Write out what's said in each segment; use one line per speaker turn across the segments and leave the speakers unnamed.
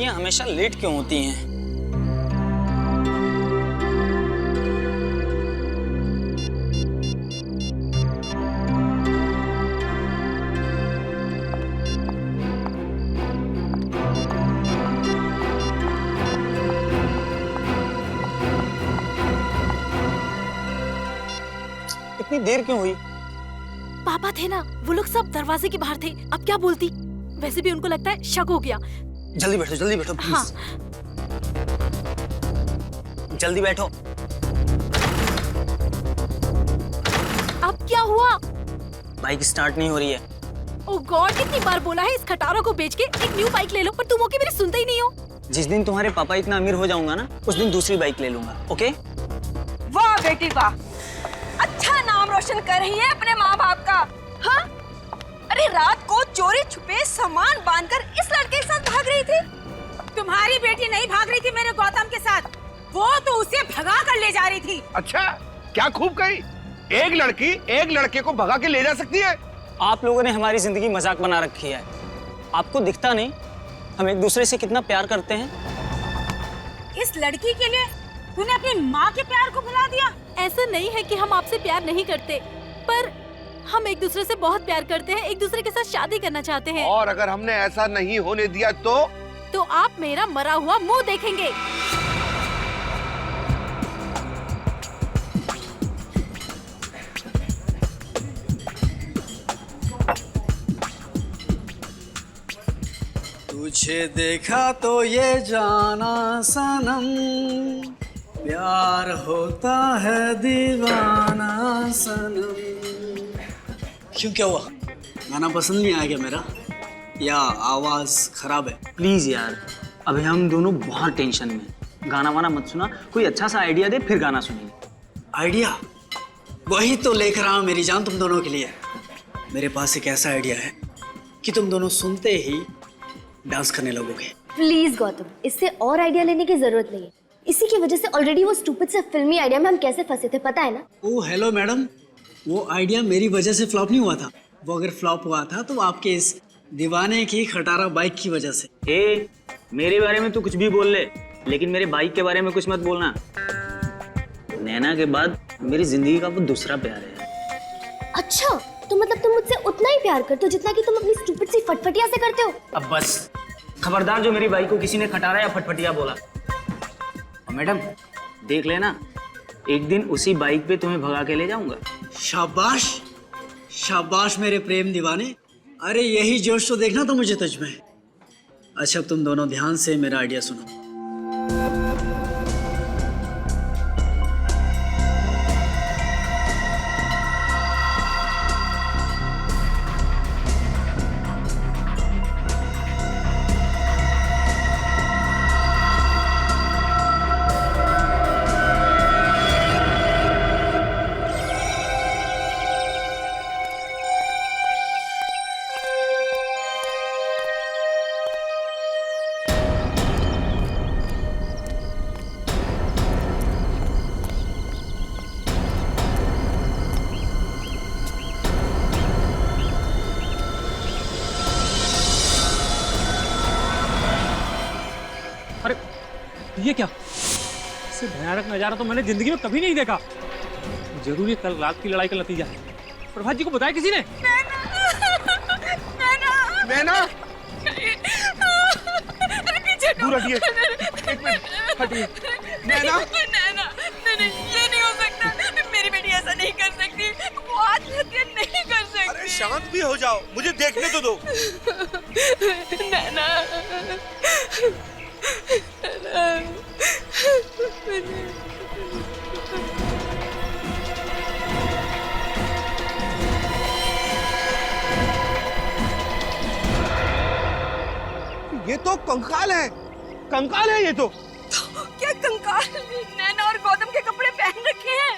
लड़कियां हमेशा लेट क्यों होती हैं? इतनी देर क्यों हुई?
पापा थे ना, वो लोग सब दरवाजे के बाहर थे। अब क्या बोलती? वैसे भी उनको लगता है शक हो गया।
जल्दी बैठो प्लीज।
हाँ।
जल्दी बैठो।
अब क्या हुआ?
बाइक स्टार्ट नहीं हो रही है।
ओह गॉड, कितनी बार बोला है इस खटारा को बेच के एक न्यू बाइक ले लो, पर तुम ओके मेरी सुनते ही नहीं हो।
जिस दिन तुम्हारे पापा इतना अमीर हो जाऊंगा ना, उस दिन दूसरी बाइक ले लूंगा, ओके?
वाह बेटी वाह, अच्छा नाम रोशन कर रही है अपने माँ बाप का। हाँ? अरे रात को चोरी छुपे सामान बांधकर इस लड़के के साथ भाग रही थी।
तुम्हारी बेटी नहीं भाग रही थी मेरे गौतम के साथ, वो तो उसे भगा कर ले जा रही थी।
अच्छा, क्या खूब कही। एक लड़की एक लड़के को भगा के ले जा सकती है?
आप लोगों ने हमारी जिंदगी मजाक बना रखी है। आपको दिखता नहीं हम एक दूसरे से कितना प्यार करते हैं?
इस लड़की के लिए तूने अपनी माँ के प्यार को भुला दिया।
ऐसा नहीं है कि हम आपसे प्यार नहीं करते, पर हम एक दूसरे से बहुत प्यार करते हैं, एक दूसरे के साथ शादी करना चाहते हैं।
और अगर हमने ऐसा नहीं होने दिया तो
आप मेरा मरा हुआ मुंह देखेंगे।
तुझे देखा तो ये जाना सनम, प्यार होता है दीवाना सनम। क्यों, क्या हुआ? गाना पसंद नहीं आया क्या मेरा, या आवाज खराब है?
प्लीज यार, अभी हम दोनों बहुत टेंशन में। गाना वाना मत सुना, कोई अच्छा सा आइडिया दे फिर गाना सुनेंगे।
आइडिया? वही तो लेकर आया हूं मेरी जान तुम दोनों के लिए। मेरे पास एक ऐसा आइडिया है कि तुम दोनों सुनते ही डांस करने लगोगे।
प्लीज गौतम, इससे और आइडिया लेने की जरूरत नहीं है। इसी की वजह से ऑलरेडी वो स्टूपिड से फिल्मी आइडिया में हम कैसे फंसे थे, पता है ना?
ओह हेलो मैडम, वो आइडिया मेरी वजह से फ्लॉप नहीं हुआ था। वो अगर फ्लॉप हुआ था तो आपके इस दीवाने की खटारा बाइक की वजह से।
ए, मेरे बारे में तू कुछ भी बोल ले, लेकिन मेरे बाइक के बारे में कुछ मत बोलना। नैना के बाद मेरी जिंदगी का वो दूसरा प्यार है।
अच्छा, तो मतलब तुम मुझसे उतना ही प्यार करते हो जितना कि तुम अपनी स्टूपिड सी फटफटिया से करते हो?
अब बस खबरदार जो मेरी बाइक को किसी ने खटारा या फटफटिया बोला। और मैडम देख लेना, एक दिन उसी बाइक पे तुम्हें भगा के ले जाऊंगा।
शाबाश शाबाश मेरे प्रेम दीवाने। अरे यही जोश तो देखना तो मुझे तुझ में। अच्छा, अब तुम दोनों ध्यान से मेरा आइडिया सुनो।
ये क्या? इससे भयानक नजारा तो मैंने जिंदगी में कभी नहीं देखा। जरूर ये कल रात की लड़ाई का नतीजा है। प्रभात जी को बताया किसी ने?
नैना,
पीछे
दूर हटिए, एक मिनट हटिए। नैना,
ये नहीं हो सकता। मेरी बेटी ऐसा नहीं कर सकती, वो आत्महत्या नहीं कर सकती।
अरे शांत भी हो जाओ, मुझे देखने तो दो।
नैना,
ये तो कंकाल है, कंकाल है ये तो।
क्या कंकाल? नैना और गौतम के कपड़े पहन रखे हैं।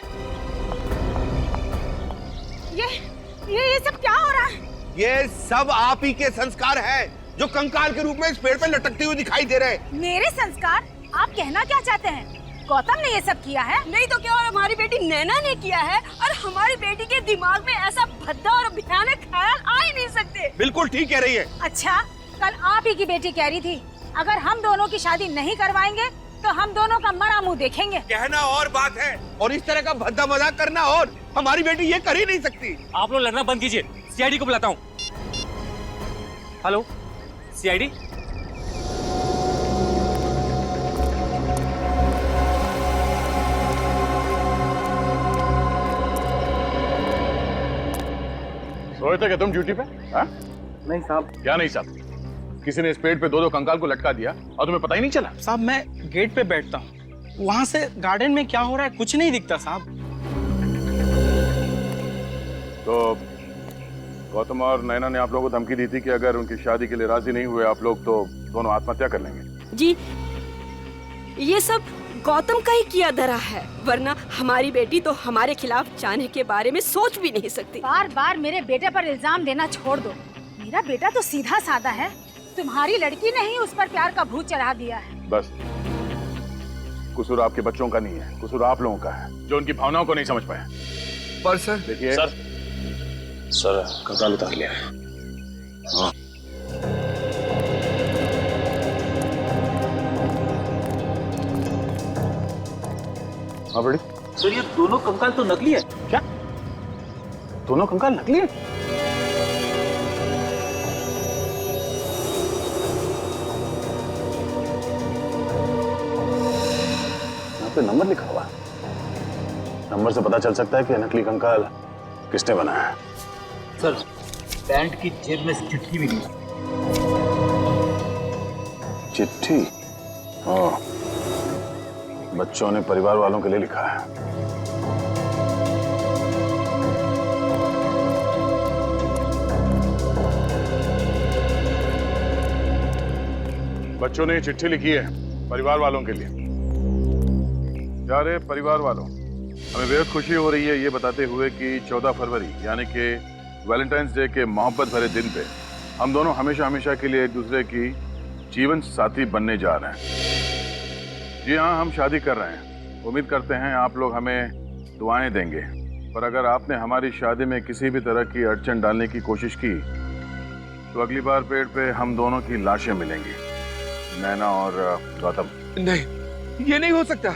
ये सब क्या हो रहा है?
ये सब आप ही के संस्कार हैं, जो कंकाल के रूप में इस पेड़ पे लटकते हुए दिखाई दे रहे हैं।
मेरे संस्कार? आप कहना क्या चाहते हैं? गौतम ने ये सब किया है?
नहीं तो क्या, और हमारी बेटी नैना ने किया है। और हमारी बेटी के दिमाग में ऐसा भद्दा और भयानक ख्याल आ ही नहीं सकते।
बिल्कुल ठीक कह रही है।
अच्छा, कल आप ही की बेटी कह रही थी अगर हम दोनों की शादी नहीं करवाएंगे तो हम दोनों का मरा मुंह देखेंगे।
कहना और बात है और इस तरह का भद्दा मजाक करना और। हमारी बेटी ये कर ही नहीं सकती।
आप लोग लड़ना बंद कीजिए, सीआईडी को बुलाता हूँ। Hello CID.
सोए थे क्या तुम ड्यूटी पे? हाँ?
नहीं साहब।
क्या नहीं साहब? किसी ने इस पेड़ पे दो कंकाल को लटका दिया और तुम्हें पता ही नहीं चला?
साहब मैं गेट पे बैठता हूँ, वहां से गार्डन में क्या हो रहा है कुछ नहीं दिखता साहब।
तो गौतम और नैना ने आप लोगों को धमकी दी थी कि अगर उनकी शादी के लिए राजी नहीं हुए आप लोग तो दोनों आत्महत्या कर लेंगे।
जी ये सब गौतम का ही किया धरा है, वरना हमारी बेटी तो हमारे खिलाफ जाने के बारे में सोच भी नहीं सकती।
बार बार मेरे बेटे पर इल्जाम देना छोड़ दो। मेरा बेटा तो सीधा साधा है, तुम्हारी लड़की ने ही उस पर प्यार का भूत चढ़ा दिया है।
बस कसूर आपके बच्चों का नहीं है, कसूर आप लोगों का है जो उनकी भावनाओं को नहीं समझ पाए।
पर सर
देखिए सर कंकाल उतार लिया। हाँ हाँ बड़ी
सर ये दोनों कंकाल तो नकली है।
क्या? दोनों कंकाल नकली है? यहाँ पे नंबर लिखा हुआ है, नंबर से पता चल सकता है कि नकली कंकाल किसने बनाया है।
सर पैंट की जेब में चिट्ठी मिली।
चिट्ठी? हाँ बच्चों ने परिवार वालों के लिए लिखा है। बच्चों ने चिट्ठी लिखी है परिवार वालों के लिए। प्यारे परिवार वालों, हमें बेहद खुशी हो रही है ये बताते हुए कि 14 फरवरी यानी कि वैलेंटाइंस डे के मोहब्बत भरे दिन पे हम दोनों हमेशा हमेशा के लिए एक दूसरे की जीवन साथी बनने जा रहे हैं। जी हाँ, हम शादी कर रहे हैं। उम्मीद करते हैं आप लोग हमें दुआएं देंगे, पर अगर आपने हमारी शादी में किसी भी तरह की अड़चन डालने की कोशिश की तो अगली बार पेड़ पे हम दोनों की लाशें मिलेंगी, नैना और गौतम।
नहीं, ये नहीं हो सकता।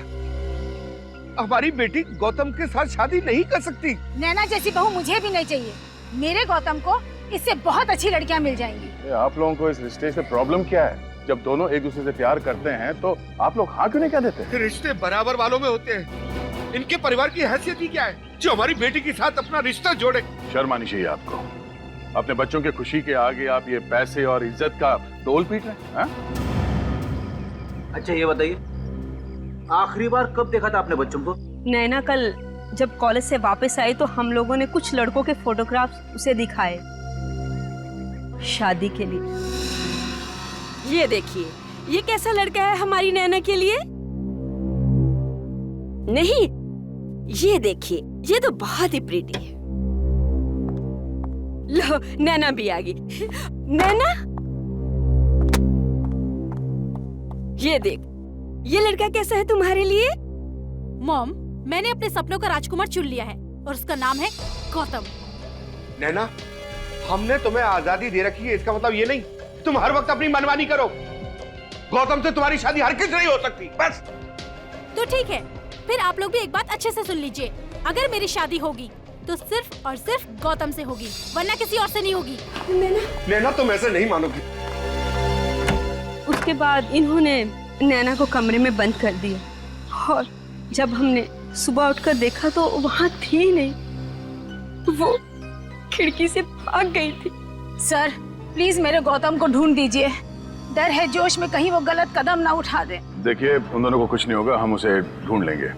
हमारी बेटी गौतम के साथ शादी नहीं कर सकती।
नैना जैसी बहू मुझे भी नहीं चाहिए। मेरे गौतम को इससे बहुत अच्छी लड़कियां मिल जाएंगी।
आप लोगों को इस रिश्ते से प्रॉब्लम क्या है? जब दोनों एक दूसरे से प्यार करते हैं तो आप लोग हाँ क्यों नहीं कह देते?
रिश्ते बराबर वालों में होते हैं। इनके परिवार की हैसियत ही क्या है जो हमारी बेटी के साथ अपना रिश्ता जोड़े? शर्म आनी चाहिए आपको। अपने बच्चों के खुशी के आगे आप ये पैसे और इज्जत का डोल पीट रहे हैं।
अच्छा ये बताइए, आखिरी बार कब देखा था आपने बच्चों को?
नैना कल जब कॉलेज से वापस आई तो हम लोगों ने कुछ लड़कों के फोटोग्राफ्स उसे दिखाए शादी के लिए। ये देखिए, ये कैसा लड़का है हमारी नैना के लिए? नहीं, ये देखिए, ये तो बहुत ही प्रीटी है। लो, नैना भी आ गई। नैना, ये देख, ये लड़का कैसा है तुम्हारे लिए?
मॉम, मैंने अपने सपनों का राजकुमार चुन लिया है और उसका नाम है गौतम।
नैना, हमने तुम्हें आजादी दे रखी है, इसका मतलब ये नहीं तुम हर वक्त अपनी मनमानी करो। गौतम से तुम्हारी शादी हर किस नहीं हो सकती। बस
तो ठीक है, फिर आप लोग भी एक बात अच्छे से सुन लीजिए। अगर मेरी शादी होगी तो सिर्फ और सिर्फ गौतम से होगी, वरना किसी और से नहीं होगी।
नैना, तुम ऐसे नहीं मानोगी।
उसके बाद इन्होंने नैना को कमरे में बंद कर दिया और जब हमने सुबह उठकर देखा तो वहाँ थी नहीं, वो खिड़की से भाग गई थी।
सर प्लीज मेरे गौतम को ढूंढ दीजिए। डर है जोश में कहीं वो गलत कदम ना उठा दे।
देखिए, उन दोनों को कुछ नहीं होगा, हम उसे ढूंढ लेंगे।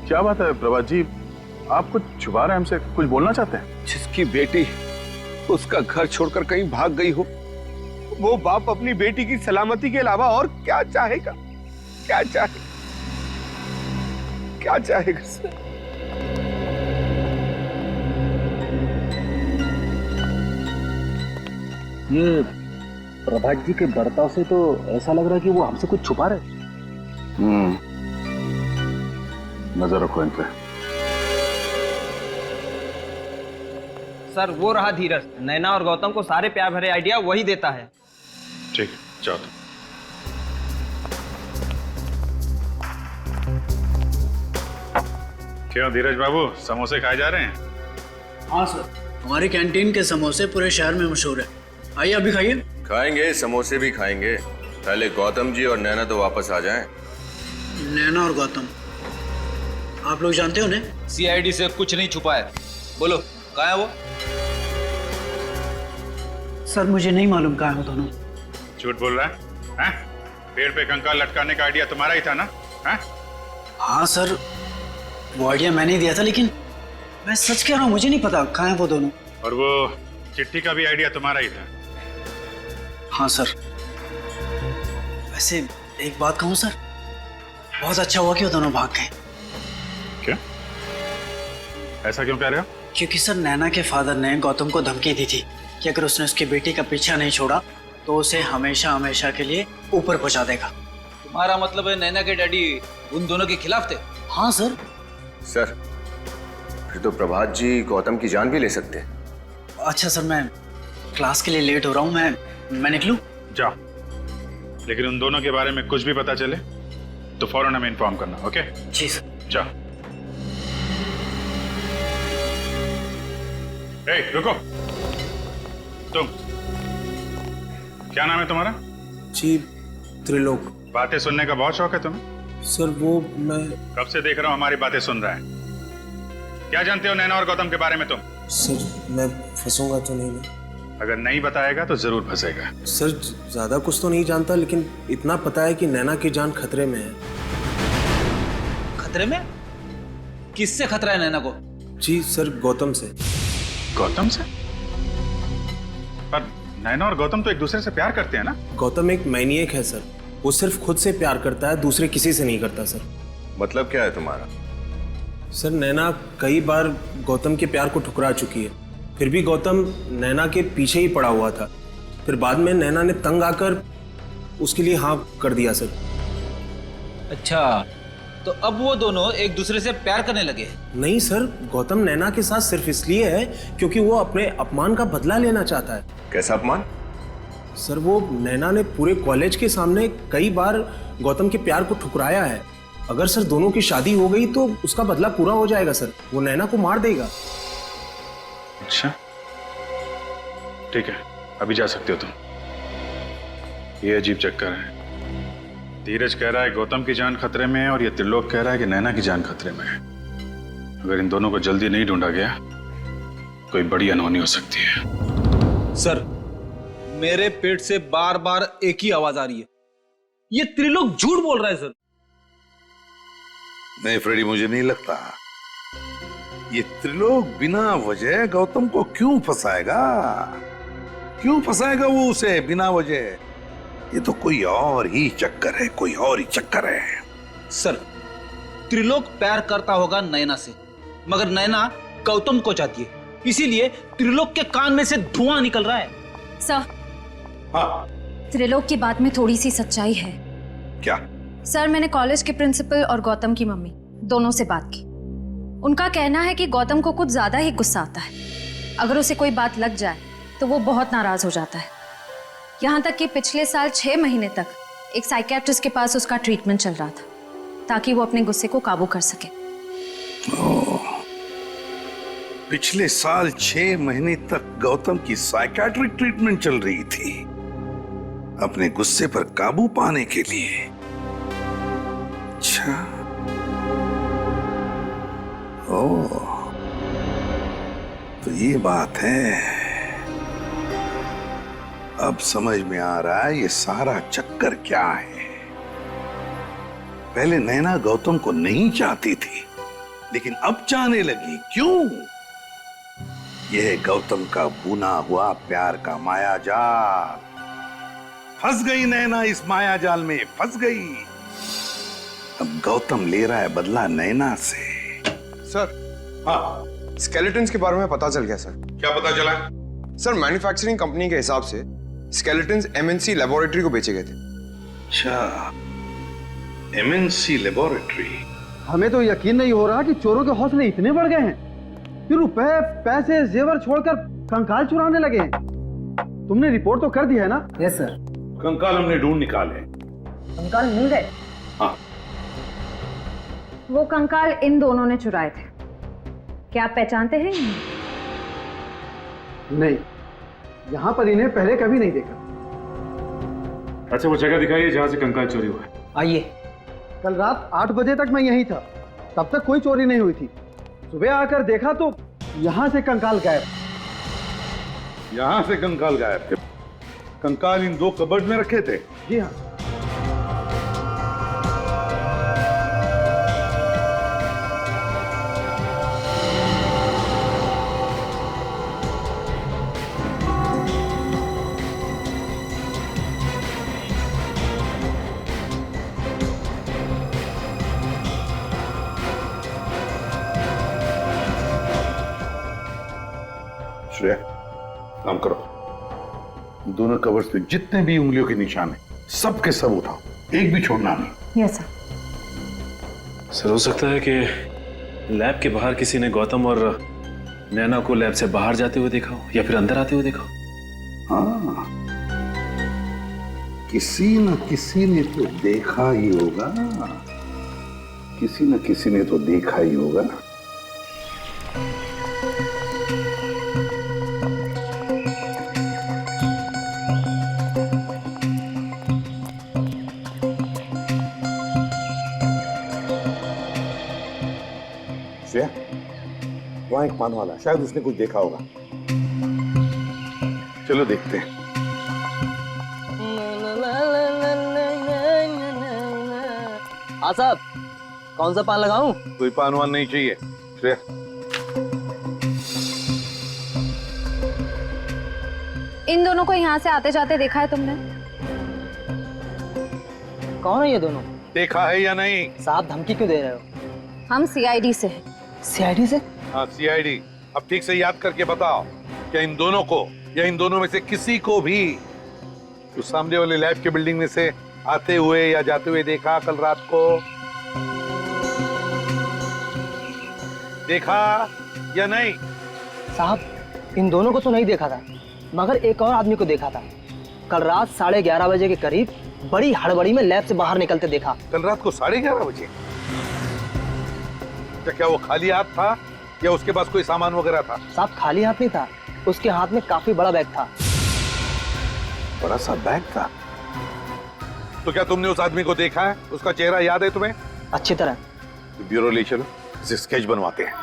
क्या बात है प्रभात जी, आप कुछ छुपा रहे हैं हमसे, कुछ बोलना चाहते हैं?
जिसकी बेटी उसका घर छोड़कर कहीं भाग गई हो, वो बाप अपनी बेटी की सलामती के अलावा और क्या चाहेगा? क्या चाहेगा? क्या चाहेगा?
ये प्रभात जी के बर्ताव से तो ऐसा लग रहा है कि वो हमसे कुछ छुपा रहे।
नजर रखो इन पे।
सर वो रहा धीरज, नैना और गौतम को सारे प्यार भरे आइडिया वही देता है।
ठीक है। जाओ। क्यों धीरज बाबू, समोसे खाए जा रहे हैं?
हाँ सर, हमारी कैंटीन के समोसे पूरे शहर में मशहूर है। आइए अभी खाइए।
खाएंगे, समोसे भी खाएंगे। पहले गौतम जी और नैना तो वापस आ जाएं।
नैना और गौतम, आप लोग जानते हो उन्हें?
सीआईडी से कुछ नहीं छुपा है। बोलो कहाँ है वो?
सर मुझे नहीं मालूम कहाँ है वो दोनों।
झूठ बोल रहा है? पेड़ पे कंकाल लटकाने का आइडिया तुम्हारा ही था ना?
हाँ सर, वो आइडिया मैंने ही दिया था, लेकिन मैं सच कह रहा हूँ, मुझे नहीं पता कहाँ है वो दोनों।
और वो चिट्ठी का भी आइडिया तुम्हारा ही था?
हाँ सर। वैसे एक बात कहूँ सर, बहुत अच्छा हुआ कि वो दोनों भाग गए।
क्या? ऐसा क्यों कह रहे हो?
क्योंकि सर नैना के फादर ने गौतम को धमकी दी थी कि अगर उसने उसकी बेटी का पीछा नहीं छोड़ा तो उसे हमेशा हमेशा के लिए ऊपर पहुंचा देगा।
तुम्हारा मतलब है नैना के डैडी उन दोनों के खिलाफ थे?
हाँ सर।
सर फिर तो प्रभात जी गौतम की जान भी ले सकते हैं।
अच्छा सर, मैं क्लास के लिए लेट हो रहा हूँ, मैं निकलूं?
जाओ, लेकिन उन दोनों के बारे में कुछ भी पता चले तो फौरन हमें इन्फॉर्म करना। ओके?
जी सर।
जाओ। ए, रुको। तुम, क्या नाम है तुम्हारा?
जी त्रिलोक।
बातें सुनने का बहुत शौक है तुम्हें?
सर वो मैं
कब से देख रहा हूँ हमारी बातें सुन रहा है। क्या जानते हो नैना और गौतम के बारे में तुम?
सर मैं फंसूंगा तो नहीं ना?
अगर नहीं बताएगा तो जरूर फंसेगा।
सर ज्यादा कुछ तो नहीं जानता, लेकिन इतना पता है कि नैना की जान खतरे में है।
खतरे में? किससे खतरा है नैना को?
जी सर, गौतम से।
गौतम से? पर नैना और गौतम तो एक दूसरे से प्यार करते हैं ना?
गौतम एक मैनिएक है सर, वो सिर्फ खुद से प्यार करता है, दूसरे किसी से नहीं करता सर।
मतलब क्या है तुम्हारा?
सर नैना कई बार गौतम के प्यार को ठुकरा चुकी है, फिर भी गौतम नैना के पीछे ही पड़ा हुआ था। फिर बाद में नैना ने तंग आकर उसके लिए हाँ कर दिया सर।
अच्छा, तो अब वो दोनों एक दूसरे से प्यार करने लगे?
नहीं सर, गौतम नैना के साथ सिर्फ इसलिए है क्योंकि वो अपने अपमान का बदला लेना चाहता है।
कैसा अपमान?
सर वो नैना ने पूरे कॉलेज के सामने कई बार गौतम के प्यार को ठुकराया है। अगर सर दोनों की शादी हो गई तो उसका बदला पूरा हो जाएगा सर, वो नैना को मार देगा।
अच्छा ठीक है, अभी जा सकते हो तुम। ये अजीब चक्कर है। धीरज कह रहा है गौतम की जान खतरे में है और ये त्रिलोक कह रहा है कि नैना की जान खतरे में है। अगर इन दोनों को जल्दी नहीं ढूंढा गया कोई बड़ी अनहोनी हो सकती है।
सर मेरे पेट से बार बार एक ही आवाज आ रही है, ये त्रिलोक झूठ बोल रहा है सर।
नहीं फ्रेडी, मुझे नहीं लगता। ये त्रिलोक बिना वजह गौतम को क्यों फंसाएगा? क्यों फंसाएगा वो उसे बिना वजह? ये तो कोई और ही चक्कर है, कोई और ही चक्कर है।
सर त्रिलोक प्यार करता होगा नैना से, मगर नैना गौतम को चाहती है, इसीलिए त्रिलोक के कान में से धुआं निकल रहा है।
सर
हाँ
त्रिलोक की बात में थोड़ी सी सच्चाई है।
क्या?
सर मैंने कॉलेज के प्रिंसिपल और गौतम की मम्मी दोनों से बात की। उनका कहना है कि गौतम को कुछ ज्यादा ही गुस्सा आता है। अगर उसे कोई बात लग जाए तो वो बहुत नाराज हो जाता है। यहाँ तक कि पिछले साल 6 महीने तक एक साइकियाट्रिस्ट के पास उसका ट्रीटमेंट चल रहा था ताकि वो अपने गुस्से को काबू कर सके।
पिछले साल 6 महीने तक गौतम की साइकियाट्रिक ट्रीटमेंट चल रही थी अपने गुस्से पर काबू पाने के लिए। अच्छा, ओह तो ये बात है। अब समझ में आ रहा है ये सारा चक्कर क्या है। पहले नैना गौतम को नहीं चाहती थी, लेकिन अब चाहने लगी। क्यों? यह गौतम का बुना हुआ प्यार का माया जाल। फंस गई नैना, इस माया जाल में फंस गई। अब गौतम ले रहा है बदला नैना से।
सर
हाँ,
स्केलेटन्स के बारे में पता चल गया सर।
क्या पता चला?
सर मैन्युफैक्चरिंग कंपनी के हिसाब से स्केलेटन्स एमएनसी लेबोरेटरी को बेचे गए थे।
अच्छा, एमएनसी लेबोरेटरी।
हमें तो यकीन नहीं हो रहा कि चोरों के हौसले इतने बढ़ गए हैं कि रुपए, पैसे, जेवर छोड़कर कंकाल चुराने लगे हैं। तुमने रिपोर्ट तो कर दी है ना?
Yes sir.
कंकाल हमने ढूंढ निकाले।
कंकाल मिल गए?
हाँ।
वो कंकाल इन दोनों ने चुराए थे। क्या आप पहचानते हैं?
नहीं, यहाँ पर इन्हें पहले कभी नहीं देखा।
अच्छा, वो जगह दिखाइए जहाँ से कंकाल चोरी हुआ है।
आइए। कल रात 8 बजे तक मैं यहीं था, तब तक कोई चोरी नहीं हुई थी। सुबह आकर देखा तो यहाँ से कंकाल गायब।
यहाँ से कंकाल गायब थे? कंकाल इन 2 कबर्ड में रखे थे?
जी हाँ।
श्रेया, काम करो। दोनों कवर्स पे जितने भी उंगलियों के निशान हैं, सब के सब उठाओ, एक भी छोड़ना नहीं।
Yes sir.
सर, हो सकता है कि लैब के बाहर किसी ने गौतम और नैना को लैब से बाहर जाते हुए देखा हो या फिर अंदर आते हुए देखा हो।
हाँ, किसी न किसी ने तो देखा ही होगा, किसी न किसी ने तो देखा ही होगा। वहां एक पान वाला, शायद उसने कुछ देखा होगा। चलो देखते हैं।
हाँ साहब, कौन सा पान लगाऊं?
कोई पान वान नहीं चाहिए। श्रेया,
इन दोनों को यहाँ से आते जाते देखा है तुमने?
कौन है ये दोनों?
देखा है या नहीं?
साहब धमकी क्यों दे रहे हो?
हम सीआईडी से हैं।
सीआईडी से?
हाँ, सीआईडी। अब ठीक से याद करके बताओ, क्या इन दोनों को या इन दोनों में से किसी को भी उस सामने वाले लैब के बिल्डिंग में से आते हुए या जाते हुए देखा कल रात को? देखा या नहीं?
साहब इन दोनों को तो नहीं देखा था, मगर एक और आदमी को देखा था। कल रात 11:30 बजे के करीब बड़ी हड़बड़ी में लैब से बाहर निकलते देखा।
कल रात को 11:30 बजे? क्या वो खाली हाथ था या उसके पास कोई सामान वगैरह था?
साहब खाली हाथ नहीं था, उसके हाथ में काफी बड़ा बैग था।
बड़ा सा बैग था? तो क्या तुमने उस आदमी को देखा है? उसका चेहरा याद है तुम्हें?
अच्छी तरह।
ब्यूरो ले चलो, इसे स्केच बनवाते हैं।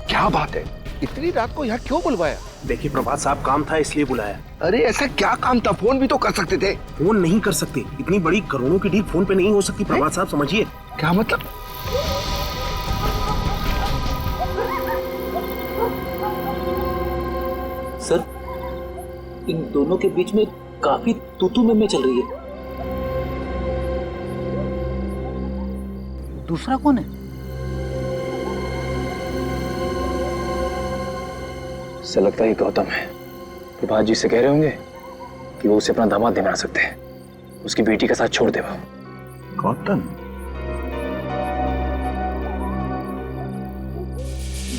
क्या बात है, इतनी रात को यहाँ क्यों बुलवाया?
देखिए प्रभात साहब, काम था इसलिए बुलाया।
अरे ऐसा क्या काम था? फोन भी तो कर सकते थे।
फोन नहीं कर सकते, इतनी बड़ी करोड़ों की डील फोन पे नहीं हो सकती प्रभात साहब, समझिए।
क्या मतलब?
सर, इन दोनों के बीच में काफी तू-तू में चल रही है। दूसरा कौन है?
से लगता है गौतम है। प्रभात जी से कह रहे होंगे कि वो उसे अपना दामाद नहीं बना सकते, उसकी बेटी का साथ छोड़ दे। वो
गौतम?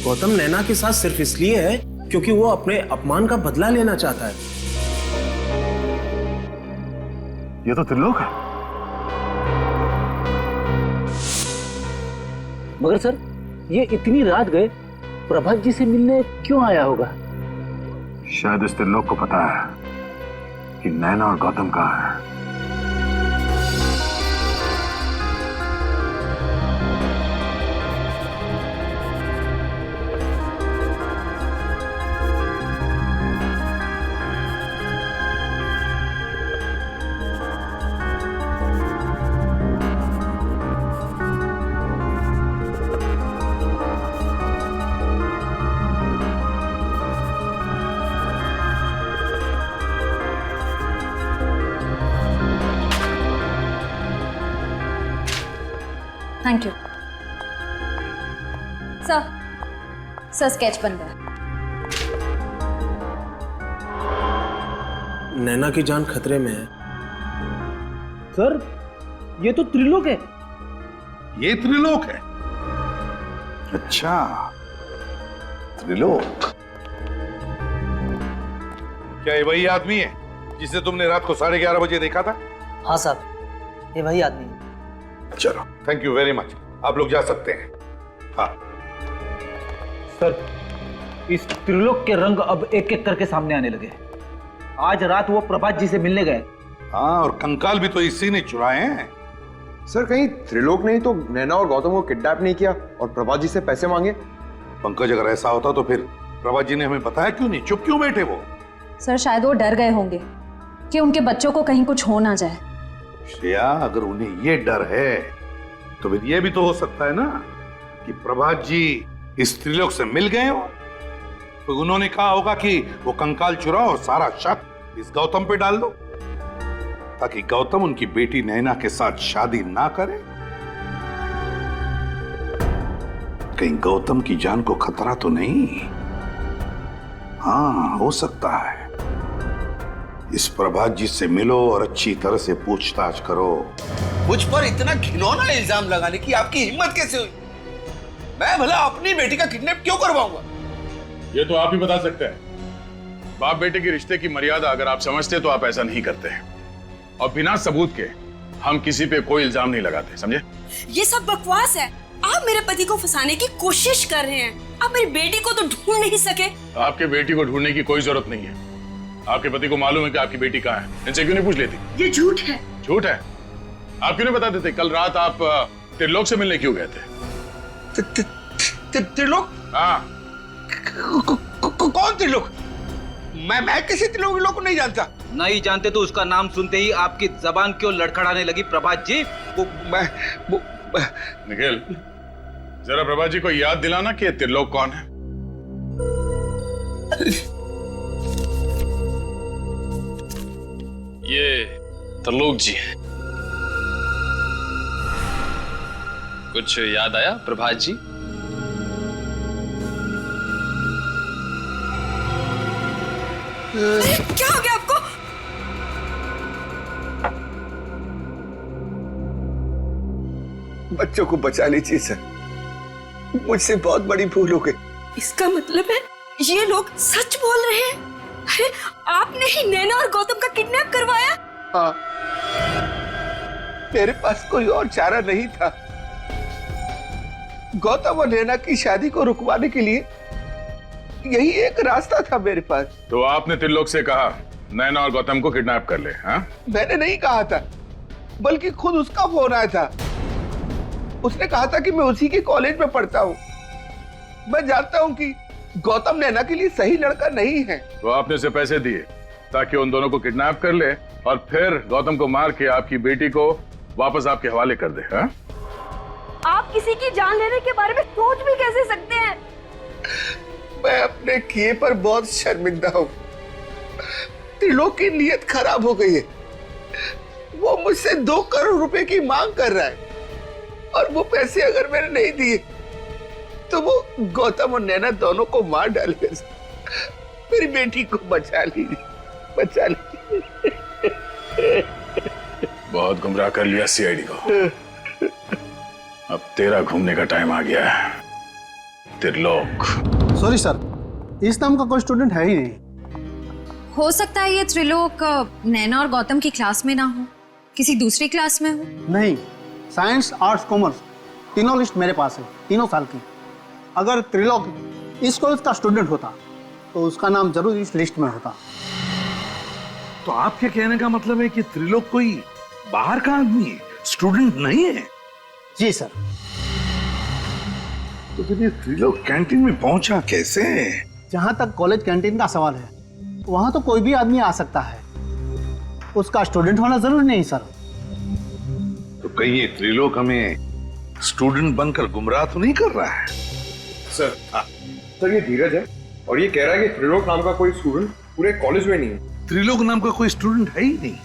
गौतम नैना के साथ सिर्फ इसलिए है क्योंकि वो अपने अपमान का बदला लेना चाहता है।
ये तो त्रिलोक है।
मगर सर, ये इतनी रात गए प्रभात जी से मिलने क्यों आया होगा?
शायद इस त्रिलोक को पता है कि नैना और गौतम कहाँ हैं।
थैंक यू सर स्केच बन गया।
नैना की जान खतरे में है।
सर ये तो त्रिलोक है।
ये त्रिलोक है? अच्छा, त्रिलोक। क्या ये वही आदमी है जिसे तुमने रात को 11:30 बजे देखा था?
हाँ साहब, ये वही आदमी है।
चलो, थैंक यू वेरी मच, आप लोग जा सकते हैं। हाँ
सर, इस त्रिलोक के रंग अब एक एक करके सामने आने लगे। आज रात वो प्रभात जी से मिलने गए।
हाँ, और कंकाल भी तो इसी ने चुराए हैं।
सर कहीं त्रिलोक ने ही तो नैना और गौतम को किडनैप नहीं किया और प्रभात जी से पैसे मांगे?
पंकज, अगर ऐसा होता तो फिर प्रभात जी ने हमें बताया क्यों नहीं? चुप क्यों बैठे वो?
सर शायद वो डर गए होंगे कि उनके बच्चों को कहीं कुछ हो ना जाए।
श्रेया, अगर उन्हें ये डर है तो फिर ये भी तो हो सकता है ना कि प्रभात जी इस त्रिलोक से मिल गए हो, तो उन्होंने कहा होगा कि वो कंकाल चुराओ और सारा शक इस गौतम पे डाल दो, ताकि गौतम उनकी बेटी नैना के साथ शादी ना करे। कहीं गौतम की जान को खतरा तो नहीं? हाँ, हो सकता है। इस प्रभात जी से मिलो और अच्छी तरह से पूछताछ करो।
मुझ पर इतना घिनौना इल्जाम लगाने की आपकी हिम्मत कैसे हुई? मैं भला अपनी बेटी का किडनैप क्यों करवाऊंगा?
ये तो आप ही बता सकते हैं। बाप बेटे के रिश्ते की मर्यादा अगर आप समझते तो आप ऐसा नहीं करते हैं, और बिना सबूत के हम किसी पे कोई इल्जाम नहीं लगाते, समझे?
ये सब बकवास है। आप मेरे पति को फंसाने की कोशिश कर रहे हैं। आप मेरी बेटी को तो ढूंढ नहीं सके।
आपके बेटी को ढूंढने की कोई जरूरत नहीं है। आपके पति को मालूम है कि आपकी बेटी कहाँ है। इनसे क्यों नहीं पूछ लेती?
ये झूठ है।
झूठ है? आप क्यों नहीं बता देते? कल रात आप त्रिलोक से मिलने क्यों गए थे?
त्रिलोक?
हाँ।
कौन त्रिलोक? मैं किसी त्रिलोक को नहीं जानता।
नहीं जानते तो उसका नाम सुनते ही आपकी जबान क्यों लड़खड़ाने लगी प्रभात जी?
निखिल, जरा प्रभात जी को याद दिलाना कि त्रिलोक कौन है।
ये त्रिलोक जी हैं। कुछ याद आया प्रभात जी?
क्या हो गया आपको?
बच्चों को बचा लीजिए सर, मुझसे बहुत बड़ी भूल हो गई।
इसका मतलब है ये लोग सच बोल रहे हैं? अरे आपने ही नैना और गौतम का किडनैप करवाया?
हाँ, मेरे पास कोई और चारा नहीं था। गौतम और नैना की शादी को रुकवाने के लिए यही एक रास्ता था मेरे पास।
तो आपने त्रिलोक से कहा नैना और गौतम को किडनैप कर ले? हाँ?
मैंने नहीं कहा था, बल्कि खुद उसका फोन आया था। उसने कहा था कि मैं उसी के कॉलेज में पढ़ता हूँ। मैं जानता हूँ कि गौतम नैना के लिए सही लड़का नहीं है।
तो आपने उसे पैसे दिए ताकि उन दोनों को किडनैप कर ले और फिर गौतम को मार के आपकी बेटी को वापस आपके हवाले कर दे। हाँ?
आप किसी की जान लेने के बारे में सोच भी कैसे सकते हैं?
मैं अपने किए पर बहुत शर्मिंदा हूँ। त्रिलोक की नीयत खराब हो गई है। वो मुझसे 2 करोड़ रुपए की मांग कर रहा है, और वो पैसे अगर मैंने नहीं दिए तो वो गौतम और नैना दोनों को मार डालेगा। मेरी बेटी को बचा लीजिए, बचा लीजिए।
बहुत गुमराह कर लिया सीआईडी को। अब तेरा घूमने का टाइम आ गया है, त्रिलोक।
सॉरी सर, इस नाम का कोई स्टूडेंट है ही नहीं।
हो सकता है ये त्रिलोक नैना और गौतम की क्लास में ना हो, किसी दूसरी क्लास में हो।
नहीं, साइंस आर्ट्स कॉमर्स तीनों लिस्ट मेरे पास है, 3 साल की। अगर त्रिलोक इस कॉलेज का स्टूडेंट होता तो उसका नाम जरूर इस लिस्ट में होता।
तो आपके कहने का मतलब है कि त्रिलोक कोई बाहर का आदमी है, स्टूडेंट नहीं है?
जी सर।
तो फिर ये त्रिलोक कैंटीन में पहुंचा कैसे?
जहां तक कॉलेज कैंटीन का सवाल है, वहां तो कोई भी आदमी आ सकता है, उसका स्टूडेंट होना जरूरी नहीं सर।
तो कहीं ये त्रिलोक हमें स्टूडेंट बनकर गुमराह तो नहीं कर रहा है?
सर सर ये धीरज है और ये कह रहा है कि त्रिलोक नाम का कोई स्टूडेंट पूरे कॉलेज में नहीं है।
त्रिलोक नाम का कोई स्टूडेंट है ही नहीं,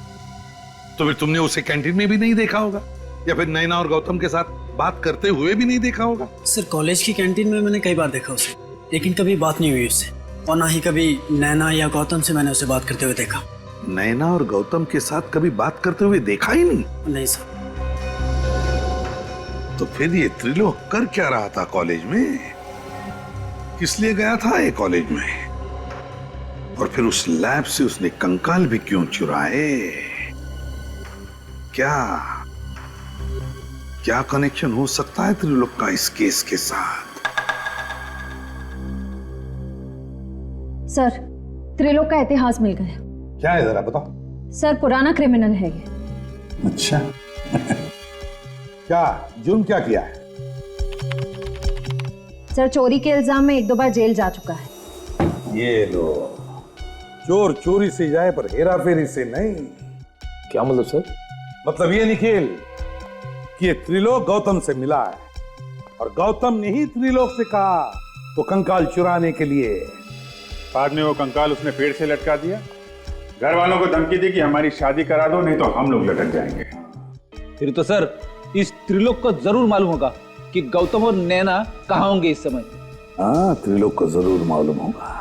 तो फिर तुमने उसे कैंटीन में भी नहीं देखा होगा, या फिर नैना और गौतम के साथ बात करते हुए भी नहीं देखा होगा?
सर कॉलेज की कैंटीन में मैंने कई बार देखा उसे, लेकिन कभी बात नहीं हुई उससे, और ना ही कभी नैना या गौतम से मैंने उसे बात करते हुए देखा।
नैना और गौतम के साथ कभी बात करते हुए देखा ही नहीं?
नहीं सर।
तो फिर ये त्रिलोक कर क्या रहा था कॉलेज में? किस लिए गया था ये कॉलेज में? और फिर उस लैब से उसने कंकाल भी क्यों चुराए? क्या कनेक्शन हो सकता है त्रिलोक का इस केस के साथ?
सर, त्रिलोक का इतिहास मिल गया।
क्या है जरा बताओ।
सर पुराना क्रिमिनल है ये।
अच्छा क्या जुर्म क्या किया है?
सर चोरी के इल्जाम में 1-2 बार जेल जा चुका है।
ये लो, चोर चोरी से जाए पर हेरा फेरी से नहीं।
क्या मतलब सर?
मतलब ये निखिल कि ये त्रिलोक गौतम से मिला है, और गौतम ने ही त्रिलोक से कहा वो कंकाल चुराने के लिए।
बाद में वो कंकाल उसने पेड़ से लटका दिया, घर वालों को धमकी दी कि हमारी शादी करा दो नहीं तो हम लोग लटक जाएंगे।
फिर तो सर इस त्रिलोक को जरूर मालूम होगा कि गौतम और नैना कहाँ होंगे इस समय।
हाँ, त्रिलोक को जरूर मालूम होगा।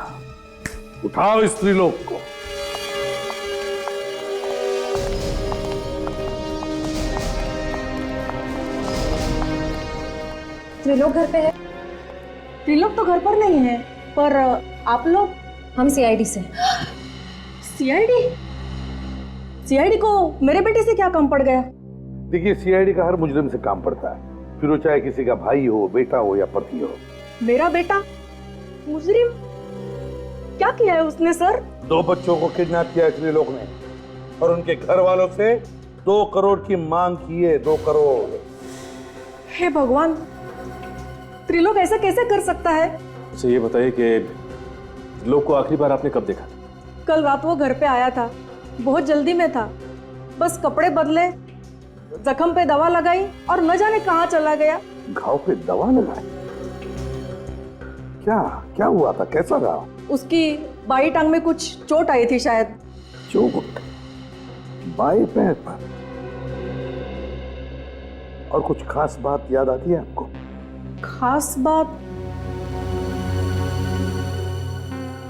उठाओ इस त्रिलोक को।
त्रिलोक घर पे है?
त्रिलोक तो घर पर नहीं है, पर आप लोग?
हम सीआईडी से।
सीआईडी? सीआईडी को मेरे बेटे से क्या काम पड़ गया?
देखिए, सीआईडी का हर मुजरिम से काम पड़ता है, फिर वो चाहे किसी का भाई हो, बेटा हो या पति हो।
मेरा बेटा मुजरिम? क्या किया है उसने सर?
2 बच्चों को किडनैप किया है त्रिलोक ने, और उनके घर वालों से 2 करोड़ की मांग की है। 2 करोड़।
हे भगवान, त्रिलोक ऐसा कैसे कर सकता है?
अच्छा ये बताइए कि त्रिलोक को आखिरी बार आपने कब देखा?
कल रात वो घर पे आया था, बहुत जल्दी में था, बस कपड़े बदले, जख्म पे दवा लगाई और न जाने कहाँ चला गया।
घाव पे दवा लगाई? क्या हुआ था? कैसा रहा?
उसकी बाई टांग में कुछ चोट आई थी शायद।
चोट? बाएं पैर पर? और कुछ खास बात याद आती है आपको?
खास बात?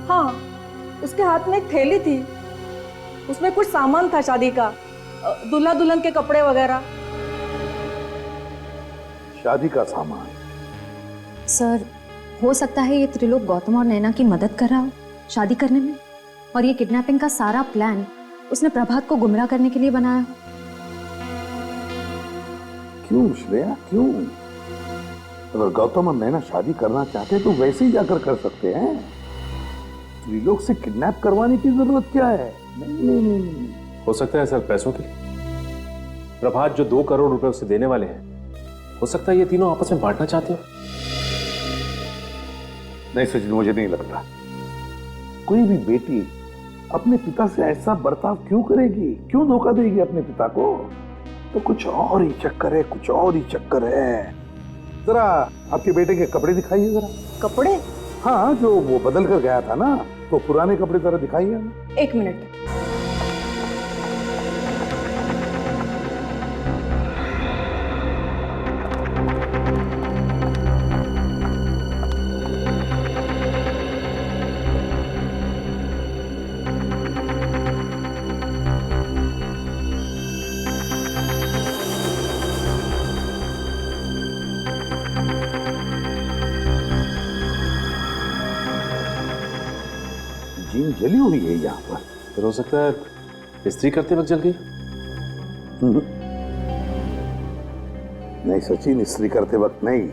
हाँ, उसके हाथ में एक थैली थी, उसमें कुछ सामान था शादी का, दूल्हा दुल्हन के कपड़े वगैरह।
शादी का सामान?
सर हो सकता है ये त्रिलोक गौतम और नैना की मदद कर रहा हो शादी करने में, और ये किडनैपिंग का सारा प्लान उसने प्रभात को गुमराह करने के लिए बनाया हो।
क्यों श्रेया, क्यों? अगर गौतम और नैना शादी करना चाहते तो वैसे ही जाकर कर सकते हैं। त्रिलोक से किडनैप करवाने की जरूरत क्या है? नहीं।
हो सकता है सर पैसों के लिए। प्रभात जो 2 करोड़ रुपए उसे देने वाले हैं, हो सकता है ये तीनों आपस में बांटना चाहते हो।
नहीं सचिन, मुझे नहीं लगता। कोई भी बेटी अपने पिता से ऐसा बर्ताव क्यों करेगी, क्यों धोखा देगी अपने पिता को? तो कुछ और ही चक्कर है, कुछ और ही चक्कर है। जरा आपके बेटे के कपड़े दिखाइए जरा।
कपड़े?
हाँ, जो वो बदल कर गया था ना, तो पुराने कपड़े जरा दिखाइए हमें।
1 मिनट।
जीन जली हुई है यहाँ पर।
फिर हो सकता है इस्त्री करते वक्त जल गई।
नहीं सचिन, इस्त्री करते वक्त नहीं,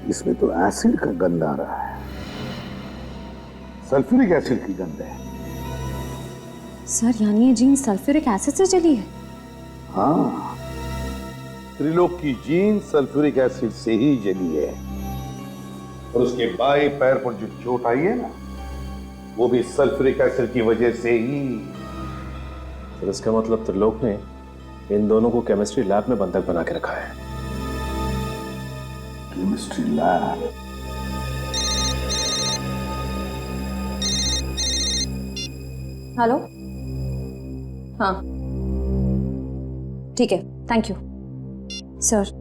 इसमें तो एसिड का गंध आ रहा है, सल्फ्यूरिक एसिड की गंध है।
सर यानी ये जीन सल्फ्यूरिक एसिड से जली है?
हाँ, त्रिलोक की जीन सल्फ्यूरिक एसिड से ही जली है। और उसके बाएं पैर पर जो चोट आई है ना, वो भी सल्फ्यूरिक एसिड की वजह से ही।
तो इसका मतलब त्रिलोक ने इन दोनों को केमिस्ट्री लैब में बंधक बना के रखा है।
Chemistry lab?
हेलो, हाँ ठीक है, thank you sir.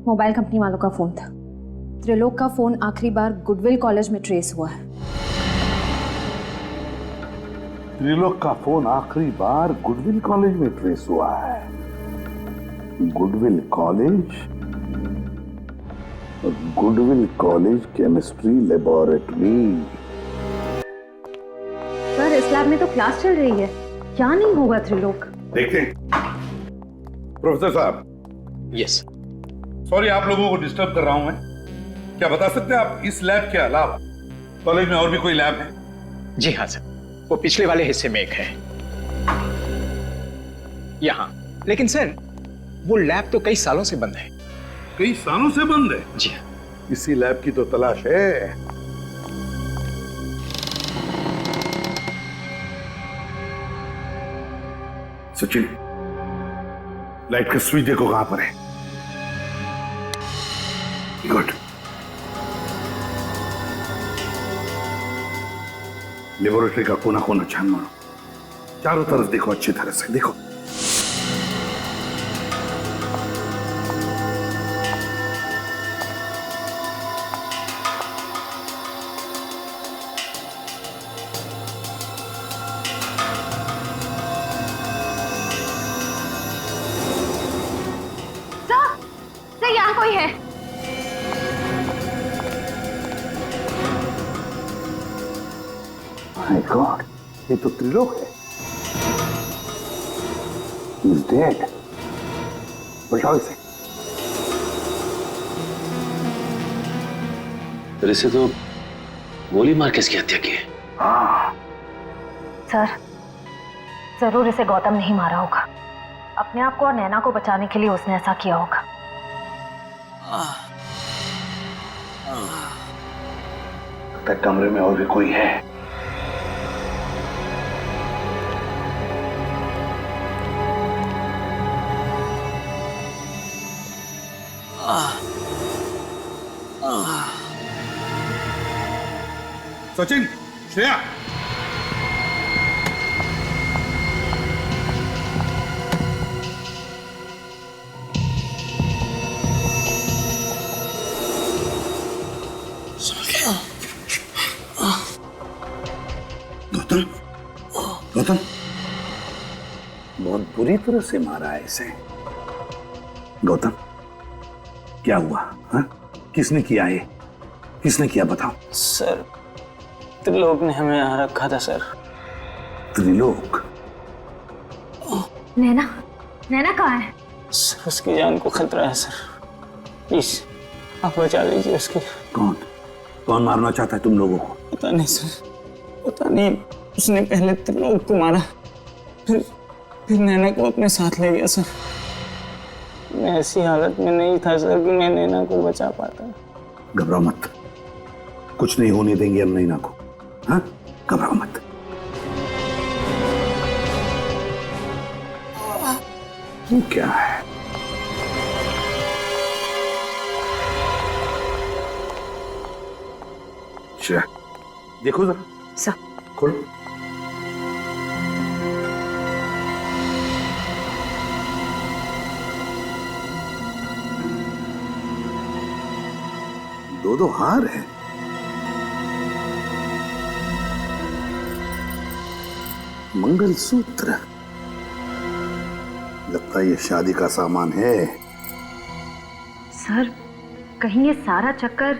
Mobile company वालों का फोन था। त्रिलोक का फोन आखिरी बार गुडविल कॉलेज में ट्रेस हुआ है।
त्रिलोक का फोन आखिरी बार गुडविल कॉलेज में ट्रेस हुआ है। Goodwill college? Goodwill college chemistry laboratory.
Sir इस लैब में तो क्लास चल रही है, क्या नहीं होगा त्रिलोक?
देखते हैं। प्रोफेसर साहब।
यस।
सॉरी आप लोगों को डिस्टर्ब कर रहा हूं मैं। क्या बता सकते हैं आप इस लैब के अलावा कॉलेज में और भी कोई लैब है?
जी हाँ सर, वो पिछले वाले हिस्से में एक है यहाँ। लेकिन सर वो लैब तो कई सालों से बंद है।
कई सालों से बंद है?
जी हाँ।
इसी लैब की तो तलाश है। सचिन, लाइट का स्विच देखो कहां पर है। गुड। लेबोरेटरी का कोना कोना छान मारो, चारों तरफ देखो, अच्छी तरह से देखो।
सर यहाँ कोई है।
माय गॉड, ये तो त्रिलोक है। He is dead. उठाओ इसे।
फिर इसे तो गोली मार के इसकी हत्या की है।
सर जरूर इसे गौतम नहीं मारा होगा। अपने आप को और नैना को बचाने के लिए उसने ऐसा किया होगा।
लगता है कमरे में और भी कोई है। सचिन, श्रेया, गौतम, गौतम, बहुत बुरी तरह से मारा है इसे। गौतम, क्या हुआ? हाँ? किसने किया ये? किसने किया बताओ?
सर त्रिलोक ने हमें यहाँ रखा था सर।
त्रिलोक?
नैना, नैना कहाँ है?
सर उसकी जान को खतरा है सर, प्लीज आप बचा लीजिए उसकी।
कौन? कौन मारना चाहता है तुम लोगों को?
पता नहीं सर, पता नहीं। उसने पहले त्रिलोक को मारा, फिर नैना को अपने साथ ले गया सर। मैं ऐसी हालत में नहीं था सर कि मैं नैना को बचा पाता।
घबराओ मत, कुछ नहीं होने देंगे हम नैना को। हाँ, घबराओ मत। वो क्या है? अच्छा, देखो जरा।
सर
खोलो। दो हार है। मंगलसूत्र, लगता है ये शादी का सामान है।
सर कहीं ये सारा चक्कर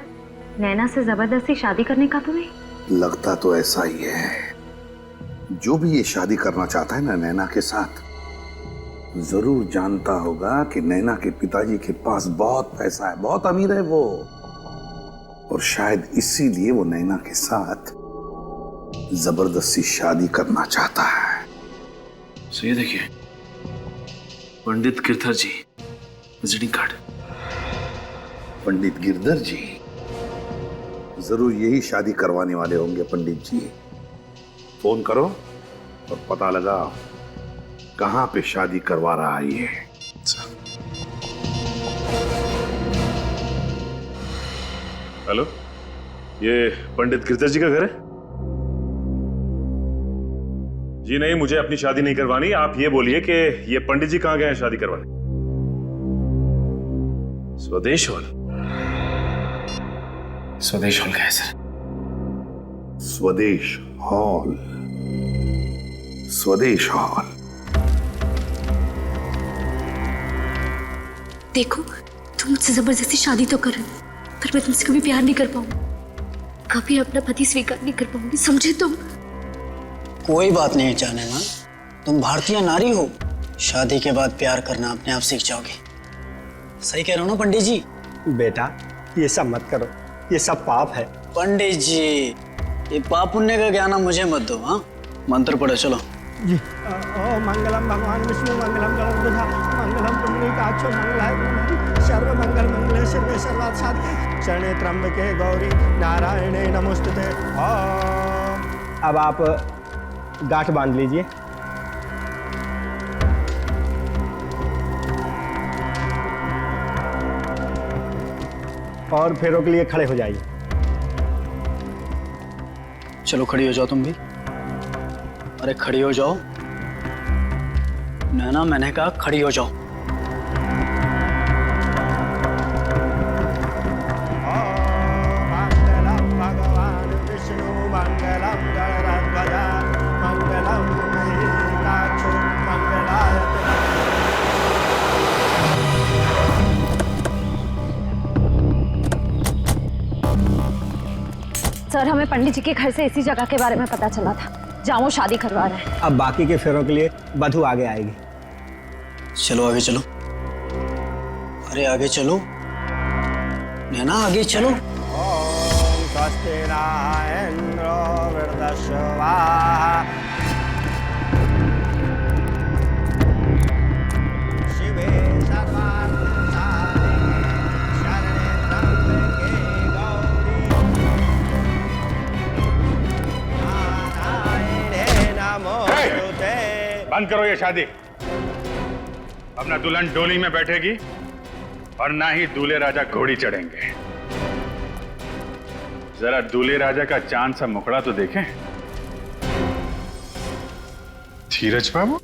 नैना से जबरदस्ती शादी करने का तो नहीं?
लगता तो ऐसा ही है। जो भी ये शादी करना चाहता है ना नैना के साथ, जरूर जानता होगा कि नैना के पिताजी के पास बहुत पैसा है, बहुत अमीर है वो, और शायद इसीलिए वो नैना के साथ जबरदस्ती शादी करना चाहता है।
सो ये देखिए, पंडित गिरधर जी, विजिटिंग कार्ड।
पंडित गिरधर जी जरूर यही शादी करवाने वाले होंगे। पंडित जी, फोन करो और पता लगाओ कहां पे शादी करवा रहा है ये।
हेलो, ये पंडित गिरधर जी का घर है? जी नहीं, मुझे अपनी शादी नहीं करवानी। आप ये बोलिए कि ये पंडित जी कहाँ गए हैं शादी करवाने?
स्वदेश हॉल। स्वदेश हॉल का है सर।
स्वदेश हॉल, स्वदेश हॉल।
देखो, तुम मुझसे जबरदस्ती शादी तो कर, पर मैं तुमसे कभी प्यार नहीं कर पाऊंगी, कभी अपना पति स्वीकार नहीं कर पाऊंगी, समझे तुम?
कोई बात नहीं जाने ना, तुम भारतीय नारी हो, शादी के बाद प्यार करना अपने आप सीख जाओगे। सही कह रहे हो ना पंडित जी?
बेटा ये सब मत करो, ये सब पाप है।
पंडित जी, ये पाप पुण्य का ज्ञान मुझे मत दो। हाँ, मंत्र पढ़ो चलो।
जी, ओ मंगलम भगवान विष्णु, मंगलम गणपति, मंगलम पुंडरीकाक्षो, मंगलाय सर्व मंगल मंगले शिवे सर्वार्थ साधिके, शरणे त्र्यंबके गौरी नारायणे नमोस्तुते। अब आप गांठ बांध लीजिए। और फेरों के लिए खड़े हो जाइए।
चलो खड़ी हो जाओ तुम भी। अरे खड़ी हो जाओ। नैना, मैंने कहा खड़ी हो जाओ।
भगवान विष्णु मंगलम गणराध्वजा, मंगलम पुंडरीकाक्षो, मंगलाय।
सर, हमें पंडित जी के घर से इसी जगह के बारे में पता चला था जहाँ वो शादी करवा रहे हैं।
अब बाकी के फेरों के लिए वधू आगे आएगी।
चलो आगे चलो। अरे आगे चलो नैना, आगे चलो।
ओम स्वस्ति न इंद्रो वृद्धश्रवा, शिवे सर्वार्थ साधिके, शरणे त्र्यंबके गौरी नारायणे नमोस्तुते।
बंद करो ये शादी। अब ना दुल्हन डोली में बैठेगी और ना ही दूल्हे राजा घोड़ी चढ़ेंगे। जरा दूल्हे राजा का चांद सा मुखड़ा तो देखें। धीरज बाबू,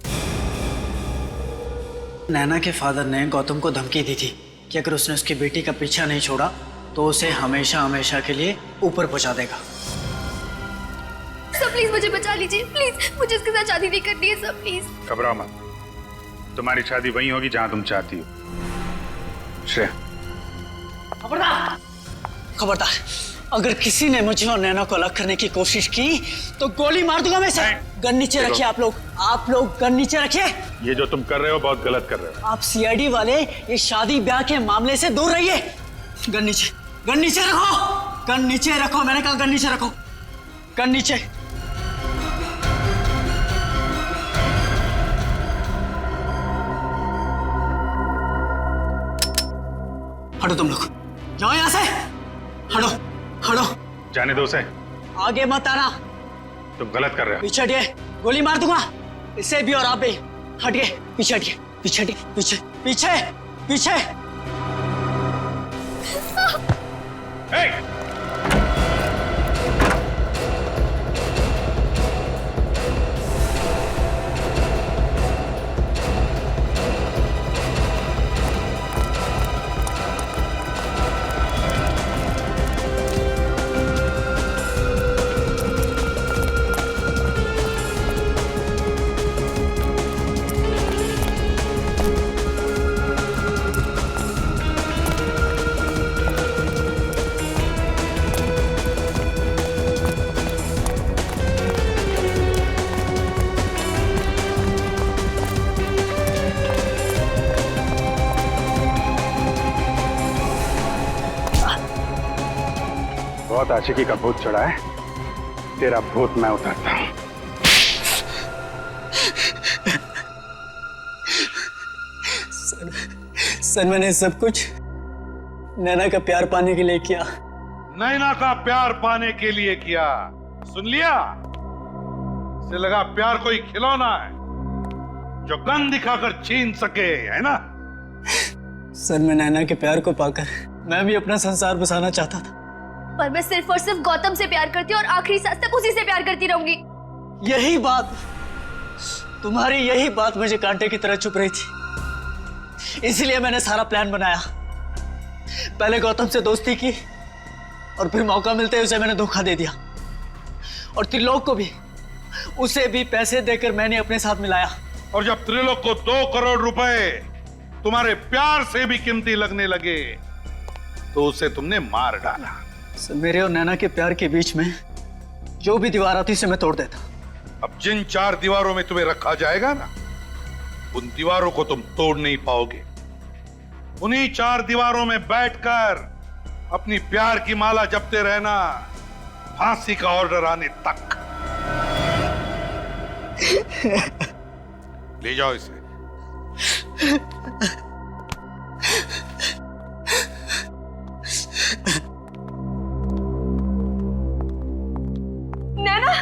नैना के फादर ने गौतम को धमकी दी थी कि अगर उसने उसकी बेटी का पीछा नहीं छोड़ा तो उसे हमेशा हमेशा के लिए ऊपर पहुंचा देगा।
सर प्लीज मुझे बचा लीजिए, प्लीज, मुझे इसके साथ शादी नहीं करनी है सर, प्लीज।
घबराओ मत, तुम्हारी शादी वहीं होगी जहां तुम चाहती हो। श्रेया,
खबरदार, खबरदार, अगर किसी ने मुझे और नैना को अलग करने की कोशिश की तो गोली मार दूंगा मैं सर। गन नीचे रखिए आप लोग गन नीचे रखिए।
ये जो तुम कर रहे हो बहुत गलत कर रहे हो।
आप सीआईडी वाले ये शादी ब्याह के मामले से दूर रहिए। गन नीचे रखो, गन नीचे रखो, मैंने कहा गन नीचे रखो, गन नीचे। हटो तुम लोग, जाओ यहां से, हटो हटो।
जाने दो उसे,
आगे मत आना,
तुम गलत कर रहे हो।
पीछे हटिए, गोली मार दूंगा इसे भी और आप भी। हटिए, पीछे हटिए, पीछे हटिए, पीछे पीछे पीछे।
बहुत आशिकी का भूत चढ़ा है, तेरा भूत मैं उतारता हूं।
सर मैंने सब कुछ नैना का प्यार पाने के लिए किया।
नैना का प्यार पाने के लिए किया, सुन लिया? इसे लगा प्यार कोई खिलौना है जो गन दिखाकर छीन सके, है ना?
सर मैं नैना के प्यार को पाकर मैं भी अपना संसार बसाना चाहता था।
पर मैं सिर्फ और सिर्फ गौतम से प्यार करती हूँ और आखिरी सांस तक उसी से प्यार करती रहूंगी।
यही बात, तुम्हारी यही बात मुझे कांटे की तरह चुप रही थी। इसलिए मैंने सारा प्लान बनाया। पहले गौतम से दोस्ती की और फिर मौका मिलते ही उसे मैंने धोखा दे दिया। और त्रिलोक को भी, उसे भी पैसे देकर मैंने अपने साथ मिलाया।
और जब त्रिलोक को 2 करोड़ रुपए तुम्हारे प्यार से भी कीमती लगने लगे तो उसे तुमने मार डाला।
सर मेरे और नैना के प्यार के बीच में जो भी दीवार आती उसे मैं तोड़ देता।
अब जिन 4 दीवारों में तुम्हें रखा जाएगा ना, उन दीवारों को तुम तोड़ नहीं पाओगे। उन्हीं 4 दीवारों में बैठकर अपनी प्यार की माला जपते रहना, फांसी का ऑर्डर आने तक। ले जाओ इसे।
नैना,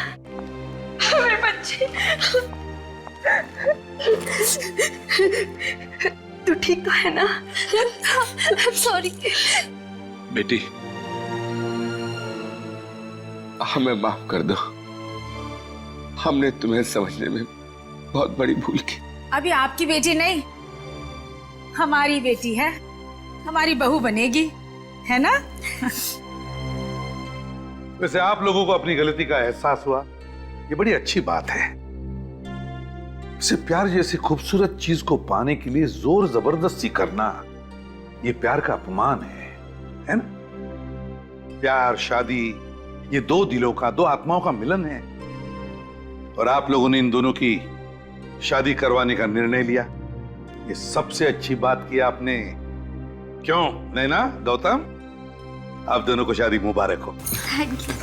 मेरे बच्चे, तू ठीक तो है ना?
सॉरी
बेटी, हमें माफ कर दो। हमने तुम्हें समझने में बहुत बड़ी भूल की।
अभी आपकी बेटी नहीं, हमारी बेटी है, हमारी बहू बनेगी, है ना?
वैसे आप लोगों को अपनी गलती का एहसास हुआ, ये बड़ी अच्छी बात है। इसे प्यार जैसी खूबसूरत चीज को पाने के लिए जोर जबरदस्ती करना, ये प्यार का अपमान है ना? प्यार, शादी, ये 2 दिलों का, 2 आत्माओं का मिलन है। और आप लोगों ने इन दोनों की शादी करवाने का निर्णय लिया, ये सबसे अच्छी बात की आपने। क्यों नैना, गौतम, आप दोनों को शादी मुबारक हो।
Thank you.